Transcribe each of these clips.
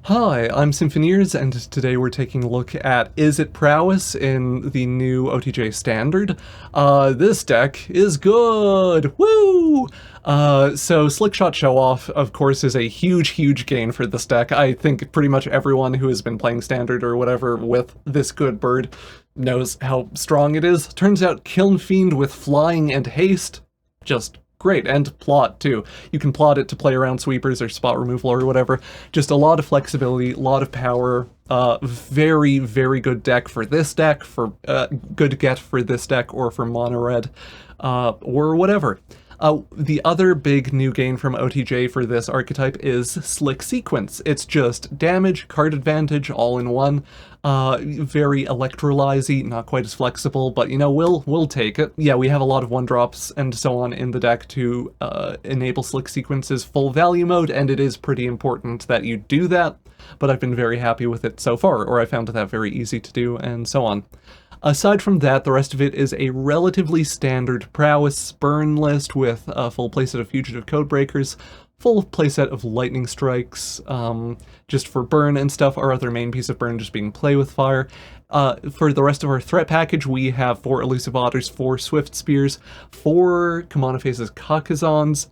Hi, I'm Symphoneers, and today we're taking a look at Izzet prowess in the new OTJ standard. This deck is good! Woo! So Slickshot Show Off, of course, is a huge gain for this deck. I think pretty much everyone who has been playing standard or whatever with this good bird knows how strong it is. Turns out Kiln Fiend with flying and haste, just great, and plot too. You can plot it to play around sweepers or spot removal or whatever. Just a lot of flexibility, a lot of power. Very good deck for this deck, for good get for this deck or for mono red, or whatever. The other big new gain from OTJ for this archetype is Slick Sequence. It's just damage, card advantage, all in one. Very electrolyzy, not quite as flexible, but you know, we'll take it. Yeah, we have a lot of one-drops and so on in the deck to enable Slick Sequence's full value mode, and it is pretty important that you do that, but I've been very happy with it so far, or I found that very easy to do, and so on. Aside from that, the rest of it is a relatively standard prowess burn list with a full playset of Fugitive Codebreakers, full playset of lightning strikes, just for burn and stuff, our other main piece of burn just being play with fire. For the rest of our threat package, we have 4 elusive otters, 4 Swiftspears, 4 Kumano Faces Kakkazans.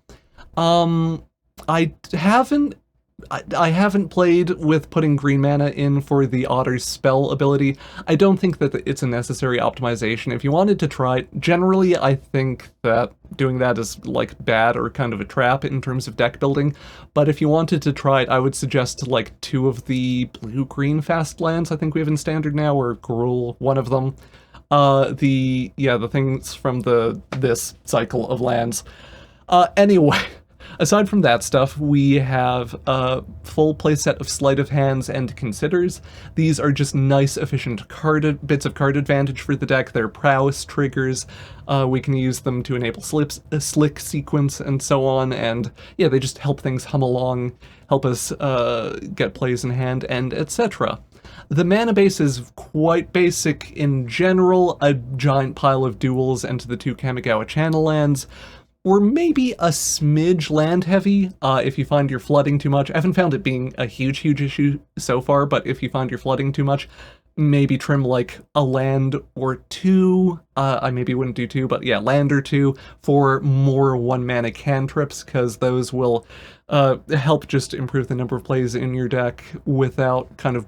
I haven't played with putting green mana in for the Otter's spell ability. I don't think that it's a necessary optimization. If you wanted to try it, generally I think that doing that is like bad or kind of a trap in terms of deck building, but if you wanted to try it, I would suggest like 2 of the blue-green fast lands I think we have in standard now, or Gruul, one of them. The things from this cycle of lands. Anyway. Aside from that stuff, we have a full playset of Sleight of Hands and Considers. These are just nice, efficient bits of card advantage for the deck. They're prowess triggers. We can use them to enable Slick Sequence and so on, and yeah, they just help things hum along, help us get plays in hand, and etc. The mana base is quite basic in general, a giant pile of duels and the 2 Kamigawa channel lands. Or maybe a smidge land heavy, if you find you're flooding too much. I haven't found it being a huge issue so far, but if you find you're flooding too much, maybe trim like a land or 2, I maybe wouldn't do 2, but yeah, land or 2 for more 1-mana cantrips, because those will help just improve the number of plays in your deck without kind of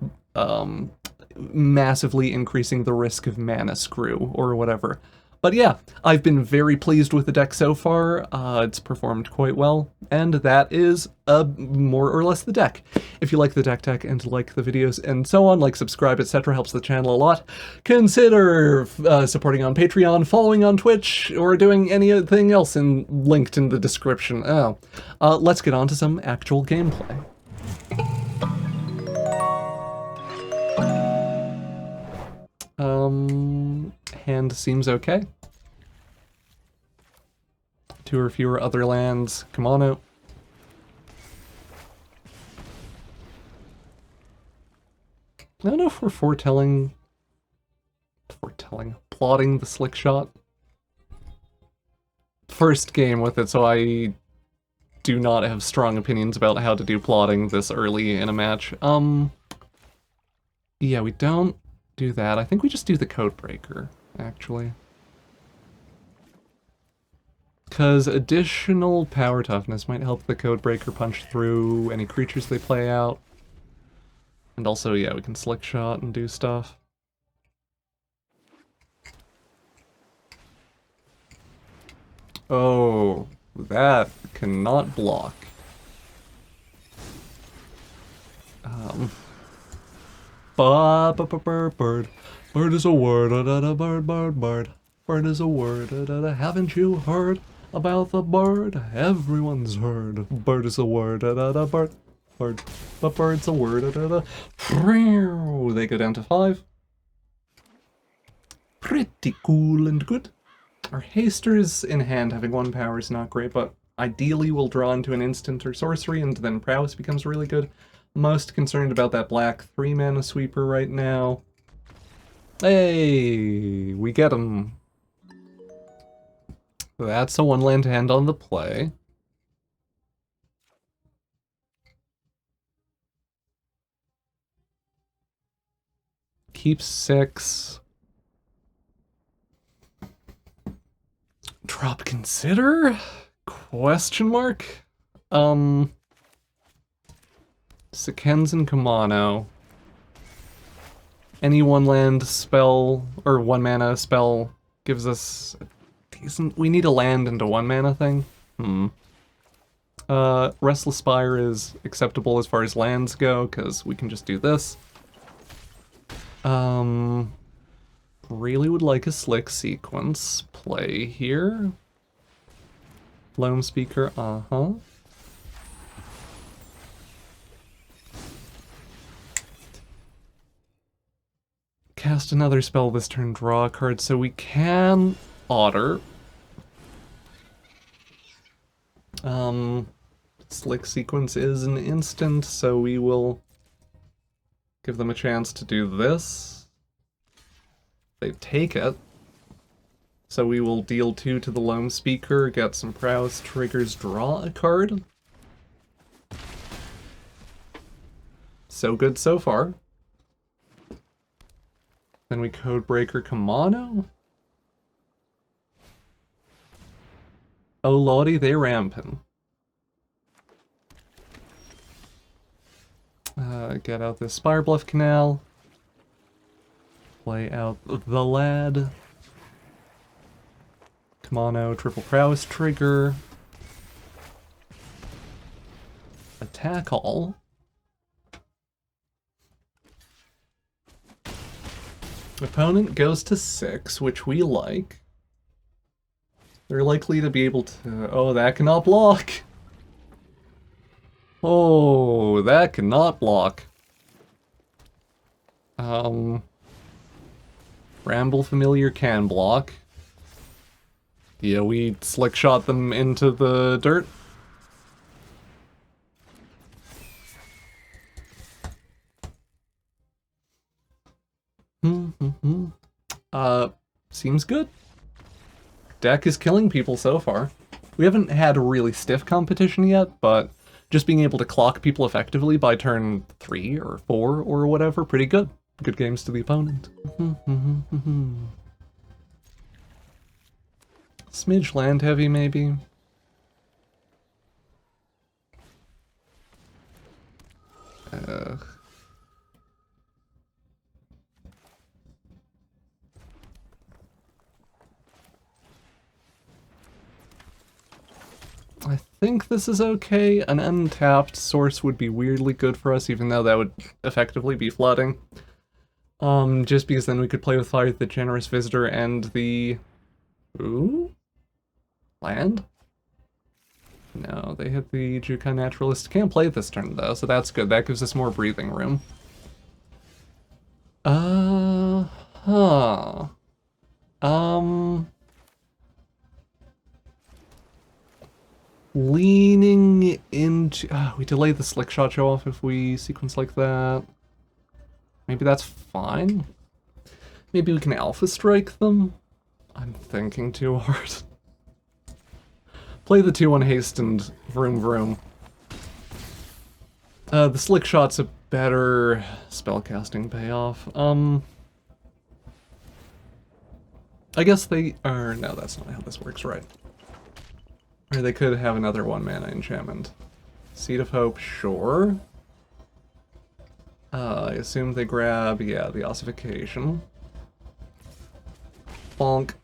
massively increasing the risk of mana screw or whatever. But yeah, I've been very pleased with the deck so far. It's performed quite well, and that is more or less the deck. If you like the deck tech and like the videos and so on, like, subscribe, etc., helps the channel a lot. Consider supporting on Patreon, following on Twitch, or doing anything else linked in the description. Let's get on to some actual gameplay. Hand seems okay. 2 or fewer other lands. Come on out. I don't know if we're plotting the Slickshot. First game with it, so I do not have strong opinions about how to do plotting this early in a match. Yeah, we don't do that. I think we just do the Codebreaker, actually. Because additional power toughness might help the Codebreaker punch through any creatures they play out. And also, yeah, we can Slickshot and do stuff. Oh, that cannot block. Bird. Bird is a word, bird. Bird is a word, haven't you heard about the bird? Everyone's heard. Bird is a word, bird. But bird's a word, They go down to 5. Pretty cool and good. Our hasters in hand having 1 power is not great, but ideally we'll draw into an instant or sorcery, and then prowess becomes really good. Most concerned about that black 3-mana sweeper right now. Hey, we get him. That's a 1-land hand on the play. keep 6. Drop consider? Question mark? Kakkazan Kumano. Any one land spell, or 1 mana spell, gives us a decent... We need a land into 1 mana thing? Restless Spire is acceptable as far as lands go, because we can just do this. Really would like a Slick Sequence play here. Loam Speaker, Cast another spell this turn, draw a card, so we can Otter. Slick Sequence is an instant, so we will give them a chance to do this. They take it. So we will deal 2 to the Loam Speaker, get some prowess triggers, draw a card. So good so far. Then we Codebreaker Kumano. Oh lordy, they rampin'. Get out this Spire Bluff Canal. Play out the lad. Kumano, triple prowess trigger. Attack all. Opponent goes to 6, which we like. They're likely to be able to... Oh, that cannot block! Oh, that cannot block. Bramble Familiar can block. Yeah, we slick shot them into the dirt. Seems good. Deck is killing people so far. We haven't had a really stiff competition yet, but just being able to clock people effectively by turn 3 or 4 or whatever, pretty good. Good games to the opponent. Smidge land heavy, maybe? I think this is okay. An untapped source would be weirdly good for us, even though that would effectively be flooding. Just because then we could play with Fire the Generous Visitor and the... Ooh? Land? No, they hit the Jukai Naturalist. Can't play this turn though, so that's good. That gives us more breathing room. Leaning into... we delay the Slickshot show off if we sequence like that. Maybe that's fine. Maybe we can Alpha Strike them? I'm thinking too hard. Play the 2-1 haste and vroom vroom. The Slickshot's a better spellcasting payoff. I guess they are... No, that's not how this works, right? Or they could have another 1 mana enchantment. Seed of Hope, sure. I assume they grab, yeah, the Ossification. Bonk.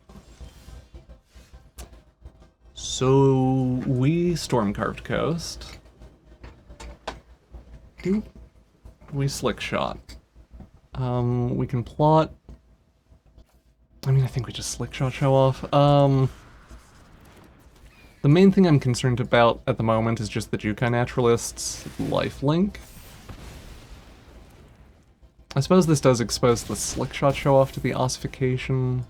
So we Stormcarved Coast. We Slickshot. We can plot. I mean, I think we just Slickshot show off. The main thing I'm concerned about at the moment is just the Jukai Naturalist's lifelink. I suppose this does expose the Slickshot show off to the Ossification.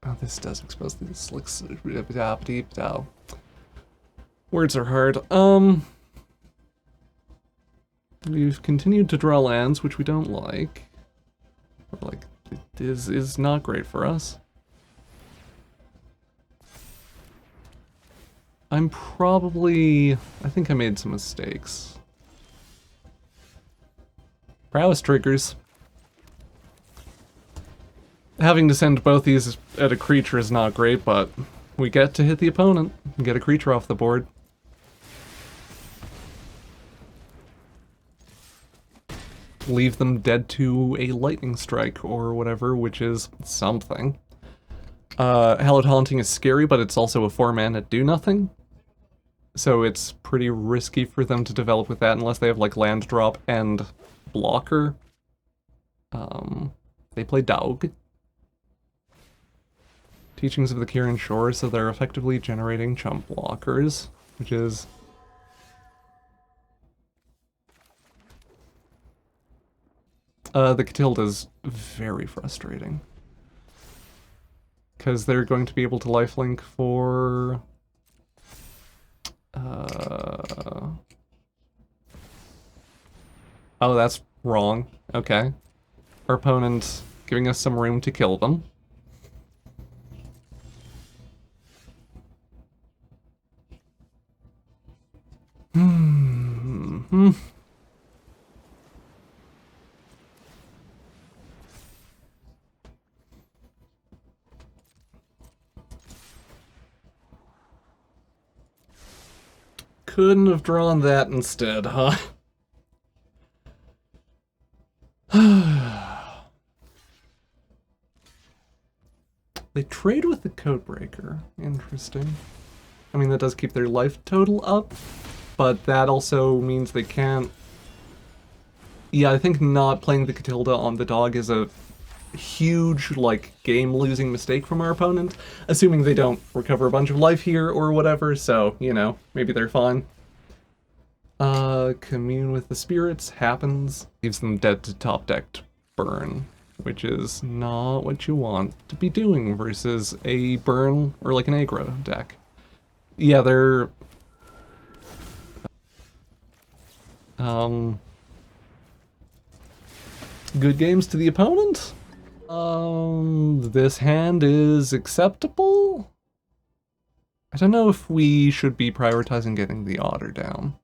Oh, this does expose the Slickshot. Words are hard. We've continued to draw lands, which we don't like. Or, like, it is not great for us. I think I made some mistakes. Prowess triggers. Having to send both these at a creature is not great, but we get to hit the opponent and get a creature off the board. Leave them dead to a lightning strike or whatever, which is something. Hallowed Haunting is scary, but it's also a 4-mana do-nothing. So it's pretty risky for them to develop with that unless they have like land drop and blocker. They play Dog. Teachings of the Kirin Shore, so they're effectively generating chump blockers, which is... the Catilda's very frustrating. Because they're going to be able to lifelink for... Oh, that's wrong. Okay. Our opponent giving us some room to kill them. Couldn't have drawn that instead, huh? They trade with the Codebreaker. Interesting. I mean, that does keep their life total up, but that also means they can't... Yeah, I think not playing the Catilda on the dog is a huge, like, game-losing mistake from our opponent, assuming they don't recover a bunch of life here or whatever, so, you know, maybe they're fine. Commune with the spirits happens. Leaves them dead to top decked burn, which is not what you want to be doing versus a burn or like an aggro deck. Yeah, they're... good games to the opponent? This hand is acceptable? I don't know if we should be prioritizing getting the otter down.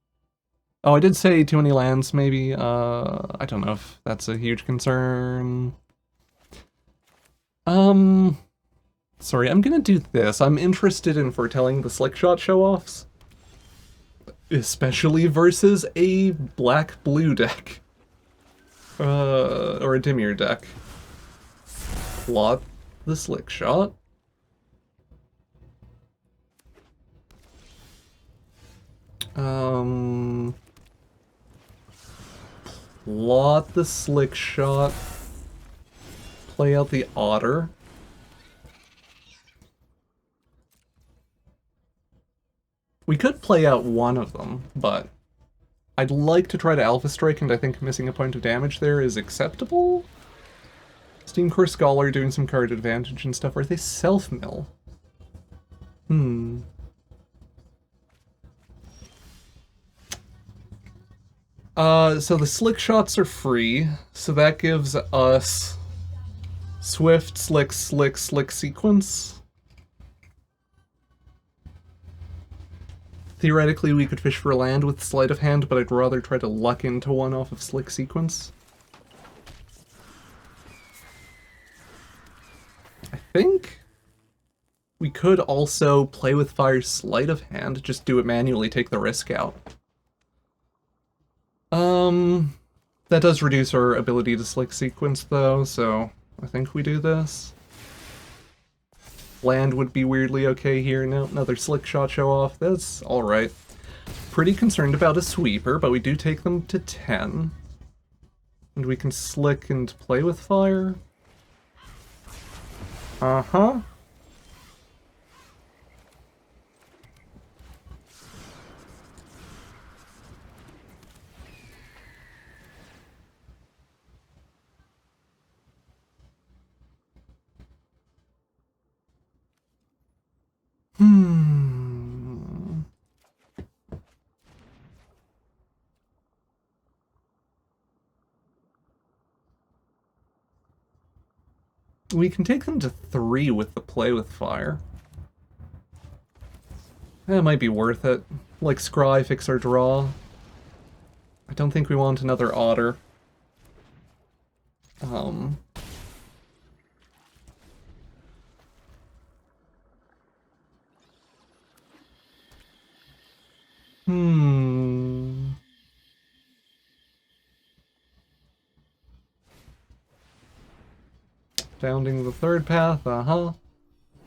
Oh, I did say too many lands, maybe. I don't know if that's a huge concern. Sorry, I'm gonna do this. I'm interested in foretelling the Slickshot show-offs. Especially versus a black-blue deck. Or a Dimir deck. Plot the Slickshot. Plot the Slickshot. Play out the otter. We could play out one of them, but I'd like to try to Alpha Strike, and I think missing a point of damage there is acceptable? Steamcore Scholar doing some card advantage and stuff. Are they self-mill? So the Slickshots are free, so that gives us Swift, Slick, Slick, Slick sequence. Theoretically, we could fish for land with Sleight of Hand, but I'd rather try to luck into one off of Slick sequence. I think we could also play with Fire's Sleight of Hand, just do it manually, take the risk out. That does reduce our ability to Slick sequence though, so I think we do this. Land would be weirdly okay here. No, another Slickshot show off. That's alright. Pretty concerned about a sweeper, but we do take them to 10. And we can Slick and play with fire. Uh-huh. We can take them to 3 with the play with fire. That might be worth it. Like Scry, fix our draw. I don't think we want another otter. Founding the third path,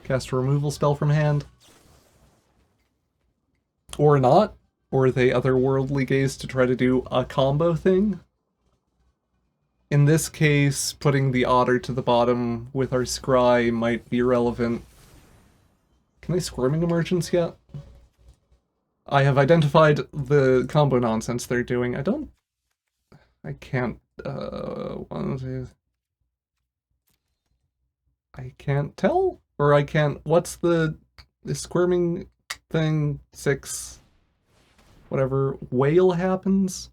Cast a removal spell from hand. Or not. Or they otherworldly gaze to try to do a combo thing. In this case, putting the otter to the bottom with our scry might be relevant. Can I Squirming Emergence yet? I have identified the combo nonsense they're doing. I can't, I can't tell? Or I can't, what's the squirming thing? 6, whatever, whale happens?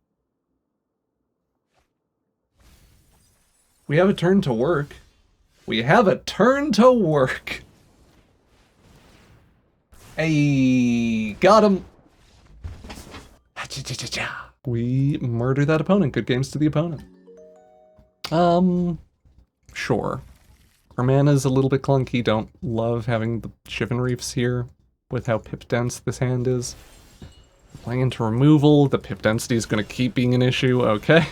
We have a turn to work. We have a turn to work. Hey, got him. We murder that opponent. Good games to the opponent. Sure. Our mana's a little bit clunky. Don't love having the Shivan Reefs here with how pip dense this hand is. Playing into removal. The pip density is going to keep being an issue. Okay.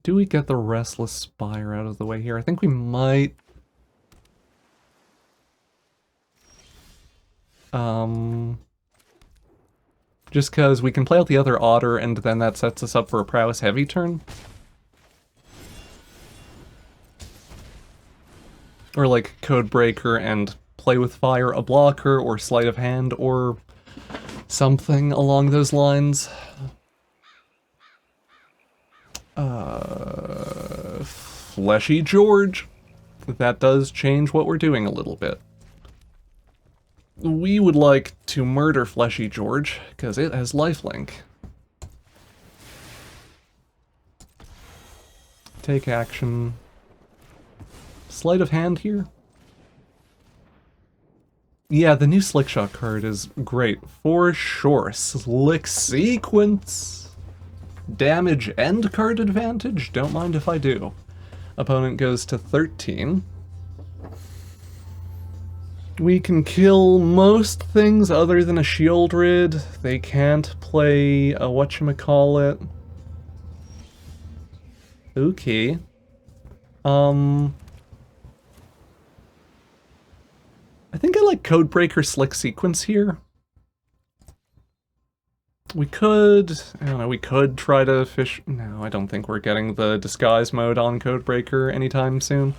Do we get the Restless Spire out of the way here? I think we might. Just because we can play out the other otter and then that sets us up for a prowess heavy turn. Or like Codebreaker and play with fire a blocker or sleight of hand or something along those lines. Fleshy George. That does change what we're doing a little bit. We would like to murder Fleshy George, because it has lifelink. Take action. Sleight of hand here? Yeah, the new Slickshot card is great, for sure. Slick Sequence. Damage and card advantage? Don't mind if I do. Opponent goes to 13. We can kill most things other than a Shieldred. They can't play a whatchamacallit. Okay. I think I like Codebreaker Slick Sequence here. We could, I don't know, we could try to fish. No, I don't think we're getting the disguise mode on Codebreaker anytime soon.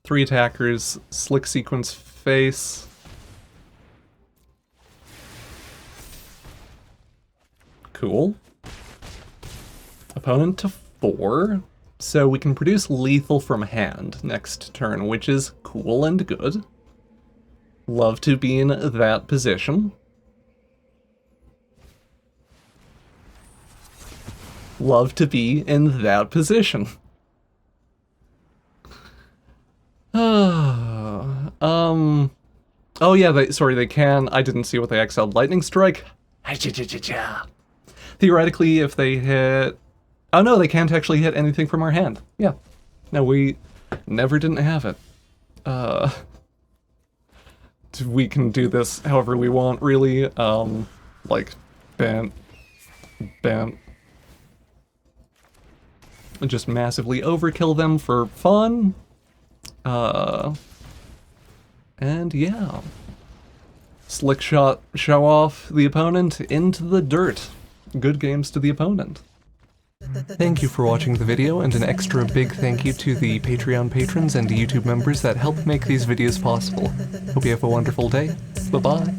3 attackers, Slick Sequence face. Cool. Opponent to 4. So we can produce lethal from hand next turn, which is cool and good. Love to be in that position. Love to be in that position. Oh yeah, sorry, they can. I didn't see what they exiled. Lightning Strike. Theoretically, if they hit... Oh no, they can't actually hit anything from our hand. Yeah. No, we never didn't have it. We can do this however we want, really. Like, bam, bam. Just massively overkill them for fun. And yeah. Slickshot, show off the opponent into the dirt. Good games to the opponent. Thank you for watching the video, and an extra big thank you to the Patreon patrons and YouTube members that help make these videos possible. Hope you have a wonderful day. Bye-bye.